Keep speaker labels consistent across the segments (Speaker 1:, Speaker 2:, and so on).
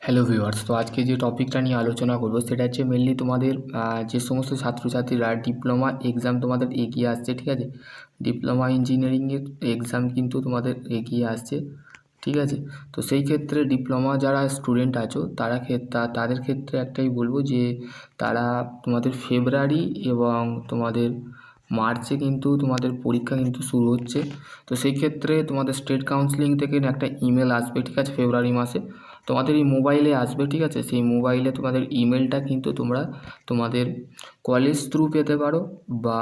Speaker 1: Hello viewers, তো আজকে যে টপিকটা নিয়ে আলোচনা করব সেটা হচ্ছে মেনলি তোমাদের যে সমস্ত ছাত্রছাত্রীরা ডিপ্লোমা এক্সাম তোমাদের এগিয়ে আসছে, ঠিক আছে। ডিপ্লোমা ইঞ্জিনিয়ারিংয়ের এক্সাম কিন্তু তোমাদের এগিয়ে আসছে, ঠিক আছে। তো সেই ক্ষেত্রে ডিপ্লোমা যারা স্টুডেন্ট আছো তাদের ক্ষেত্রে একটাই বলবো যে তারা তোমাদের ফেব্রুয়ারি এবং তোমাদের মার্চে কিন্তু তোমাদের পরীক্ষা কিন্তু শুরু হচ্ছে। তো সেই ক্ষেত্রে তোমাদের স্টেট কাউন্সিলিং থেকে একটা ইমেল আসবে, ঠিক আছে, ফেব্রুয়ারি মাসে তোমাদের এই মোবাইলে আসবে, ঠিক আছে। সেই মোবাইলে তোমাদের ইমেলটা কিন্তু তোমরা তোমাদের কলেজ থ্রু পেতে পারো, বা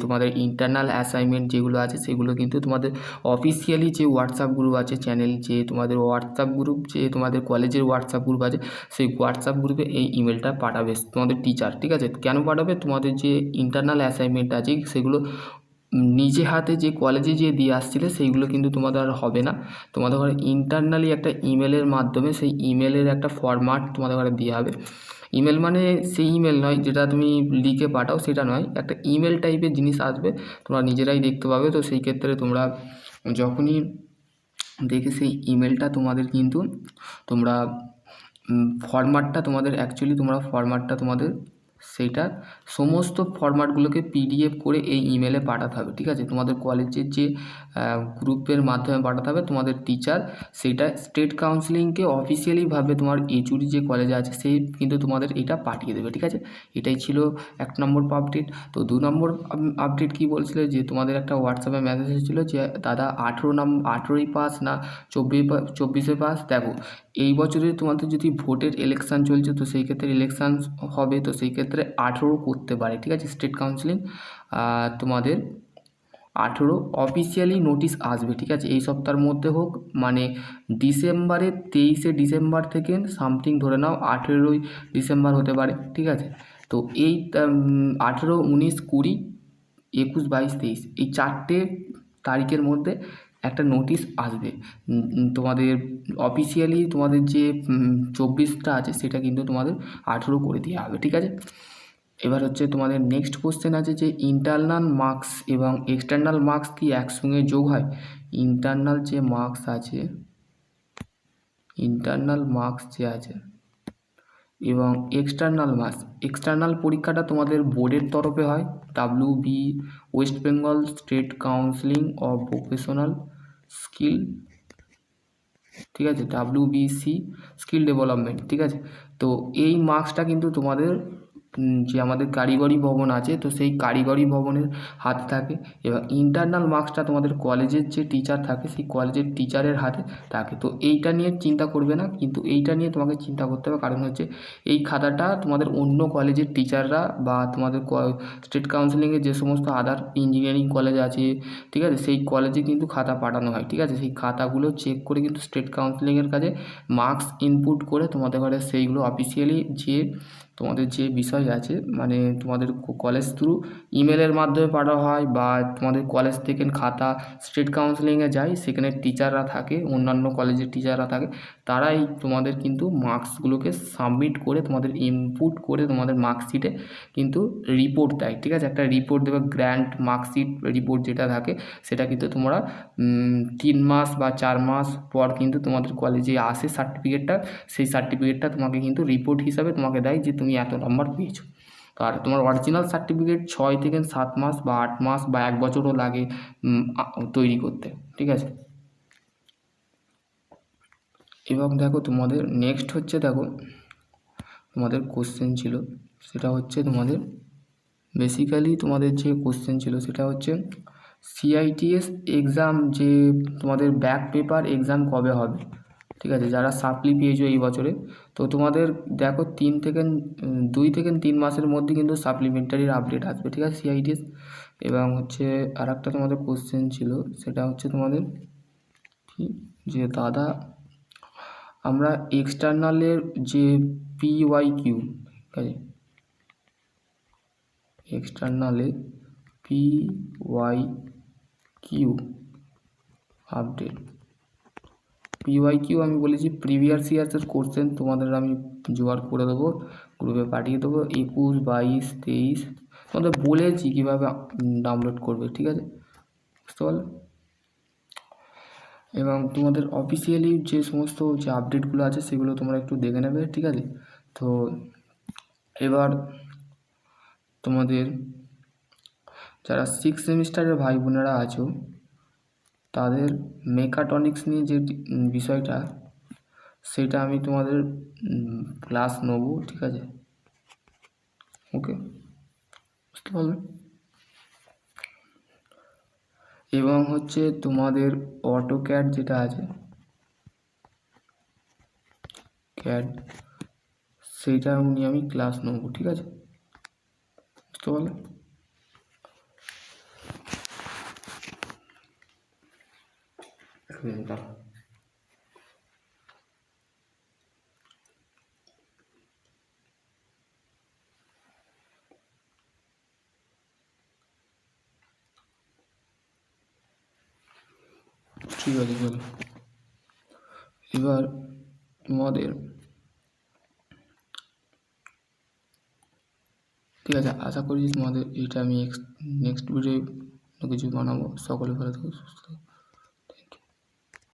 Speaker 1: তোমাদের ইন্টারনাল অ্যাসাইনমেন্ট যেগুলো আছে সেগুলো কিন্তু তোমাদের অফিসিয়ালি যে হোয়াটসঅ্যাপ গ্রুপ আছে চ্যানেল, যে তোমাদের হোয়াটসঅ্যাপ গ্রুপ, যে তোমাদের কলেজের হোয়াটসঅ্যাপ গ্রুপ আছে, সেই হোয়াটসঅ্যাপ গ্রুপে এই ইমেলটা পাঠাবে তোমাদের টিচার, ঠিক আছে। কেন পাঠাবে? তোমাদের যে ইন্টারনাল অ্যাসাইনমেন্ট আছে সেগুলো নিজে হাতে যে কলেজে যে দিয়ে আসছিলে সেইগুলো কিন্তু তোমাদের আর হবে না। তোমাদের ঘরে ইন্টারনালি একটা ইমেলের মাধ্যমে সেই ইমেলের একটা ফরম্যাট তোমাদের ঘরে দেওয়া হবে। ইমেল মানে সেই ইমেল নয় যেটা তুমি লিখে পাঠাও, সেটা নয়, একটা ইমেল টাইপের জিনিস আসবে, তোমরা নিজেরাই দেখতে পাবে। তো সেই ক্ষেত্রে তোমরা যখনই দেখে সেই ইমেলটা তোমাদের কিন্তু তোমরা ফরম্যাটটা তোমাদের সেইটা সমস্ত ফরম্যাটগুলোকে পিডিএফ করে এই ইমেলে পাঠাতে হবে, ঠিক আছে। তোমাদের কলেজের যে গ্রুপের মাধ্যমে পাঠাতে হবে তোমাদের টিচার, সেটা স্টেট কাউন্সিলিংকে অফিসিয়ালিভাবে তোমার এইচওডি যে কলেজে আছে সেই কিন্তু তোমাদের এটা পাঠিয়ে দেবে, ঠিক আছে। এটাই ছিল 1 নম্বর আপডেট। তো 2 নম্বর আপডেট কী বলছিল, যে তোমাদের একটা হোয়াটসঅ্যাপে মেসেজ এসেছিলো যে দাদা 18ই পাস না 24 পাস। দেখো, এই বছরে তোমাদের যদি ভোটের ইলেকশান চলছে তো সেই ক্ষেত্রে ইলেকশান হবে, তো সেই ক্ষেত্রে 18 করতে পারে, ঠিক আছে। স্টেট কাউন্সিলিং তোমাদের 18 অফিসিয়ালি নোটিশ আসবে, ঠিক আছে, এই সপ্তাহের মধ্যে হোক, মানে ডিসেম্বরের 23শে ডিসেম্বর থেকে সামথিং ধরে নাও 18ই ডিসেম্বর হতে পারে, ঠিক আছে। তো এই 18, 19, 20, 21, 22, 23 এই 4টে তারিখের মধ্যে একটা নোটিশ আসবে। তোমাদের অফিসিয়ালি তোমাদের যে 24টা আছে সেটা কিন্তু তোমাদের 18 করে দেওয়া হবে, ঠিক আছে। এবার হচ্ছে তোমাদের নেক্সট কোশ্চেন আছে যে ইন্টারনাল মার্কস এবং এক্সটার্নাল মার্কস কি একসঙ্গে যোগ হয়? ইন্টারনাল যে মার্কস আছে, ইন্টারনাল মার্কস যে আছে এবং এক্সটার্নাল পরীক্ষাটা তোমাদের বোর্ডের তরফে হয়, WB West Bengal state counselling of vocational skill, ঠিক আছে, WBC স্কিল ডেভেলপমেন্ট, ঠিক আছে। তো এই মার্কসটা কিন্তু তোমাদের যে আমাদের কারিগরি ভবন আছে তো সেই কারিগরি ভবনের হাতে থাকে, এবং ইন্টারনাল মার্কসটা তোমাদের কলেজের যে টিচার থাকে সেই কলেজের টিচারের হাতে থাকে। তো এইটা নিয়ে চিন্তা করবে না, কিন্তু এইটা নিয়ে তোমাকে চিন্তা করতে হবে, কারণ হচ্ছে এই খাতাটা তোমাদের অন্য কলেজের টিচাররা বা তোমাদের স্টেট কাউন্সিলিংয়ের যে সমস্ত আদার ইঞ্জিনিয়ারিং কলেজ আছে, ঠিক আছে, সেই কলেজে কিন্তু খাতা পাঠানো হয়, ঠিক আছে। সেই খাতাগুলো চেক করে কিন্তু স্টেট কাউন্সিলিংয়ের কাছে মার্কস ইনপুট করে তোমাদের ঘরে সেইগুলো অফিসিয়ালি যে তোমাদের যে বিষয় আছে, মানে তোমাদের কলেজ থ্রু ইমেলের মাধ্যমে পাঠানো হয়, বা তোমাদের কলেজ থেকে খাতা স্টেট কাউন্সিলিংয়ে যায়, সেখানে টিচাররা থাকে, অন্যান্য কলেজের টিচাররা থাকে, তারাই তোমাদের কিন্তু মার্কসগুলোকে সাবমিট করে তোমাদের ইনপুট করে তোমাদের মার্কশিটে কিন্তু রিপোর্ট দেয়, ঠিক আছে। একটা রিপোর্ট দেবে, গ্র্যান্ট মার্কশিট রিপোর্ট যেটা থাকে সেটা কিন্তু তোমরা 3 মাস বা 4 মাস পর কিন্তু তোমাদের কলেজে আসে সার্টিফিকেটটা, সেই সার্টিফিকেটটা তোমাকে কিন্তু রিপোর্ট হিসাবে তোমাকে দেয় যে তুমি এত নম্বর পেয়েছো। আর তোমার অরিজিনাল সার্টিফিকেট 6 থেকে 7 মাস বা 8 মাস বা 1 বছরও লাগে তৈরি করতে, ঠিক আছে। এবং দেখো তোমাদের নেক্সট হচ্ছে, দেখো তোমাদের কোশ্চেন ছিল সেটা হচ্ছে তোমাদের বেসিক্যালি তোমাদের যে কোশ্চেন ছিল সেটা হচ্ছে CITS এক্সাম, যে তোমাদের ব্যাক পেপার এক্সাম কবে হবে, ঠিক আছে, যারা সাপ্লি পেয়েছো এই বছরে। তো তোমাদের দেখো 2 থেকে 3 মাসের মধ্যে কিন্তু সাপ্লিমেন্টারির আপডেট আসবে, ঠিক আছে, CITS। এবং হচ্ছে আর একটা তোমাদের কোশ্চেন ছিল সেটা হচ্ছে তোমাদের কি, যে দাদা আমরা এক্সটার্নালের যে PYQ, ঠিক আছে, এক্সটার্নালে PYQ আপডেট, PYQ আমি বলেছি প্রিভিয়াস ইয়ার্সের কোশ্চেন তোমাদের আমি জোগাড় করে দেবো, গ্রুপে পাঠিয়ে দেবো। 21, 22, 23 তোমাদের বলেছি কীভাবে ডাউনলোড করবে, ঠিক আছে, বুঝতে পারলে। এবং তোমাদের অফিসিয়ালি যে সমস্ত যে আপডেটগুলো আছে সেগুলো তোমরা একটু দেখে নেবে, ঠিক আছে। তো এবার তোমাদের যারা 6 সেমিস্টারের ভাই বোনেরা আছো তাদের মেকাট্রনিক্স নিয়ে যে বিষয়টা, সেটা আমি তোমাদের ক্লাস নেব, ঠিক আছে। ওকে, বুঝতে পারলে। এবং হচ্ছে তোমাদের অটোক্যাড যেটা আছে, ক্যাড, সেইটা নিয়ে আমি ক্লাস নেব, ঠিক আছে, বুঝতে পারলে। ঠিক আছে, চলো। এবার তোমাদের, ঠিক আছে, আশা করি তোমাদের এটা আমি নেক্সট ভিডিও কিছু বানাবো। সকলে ভালো থাকো, সুস্থ থাকো।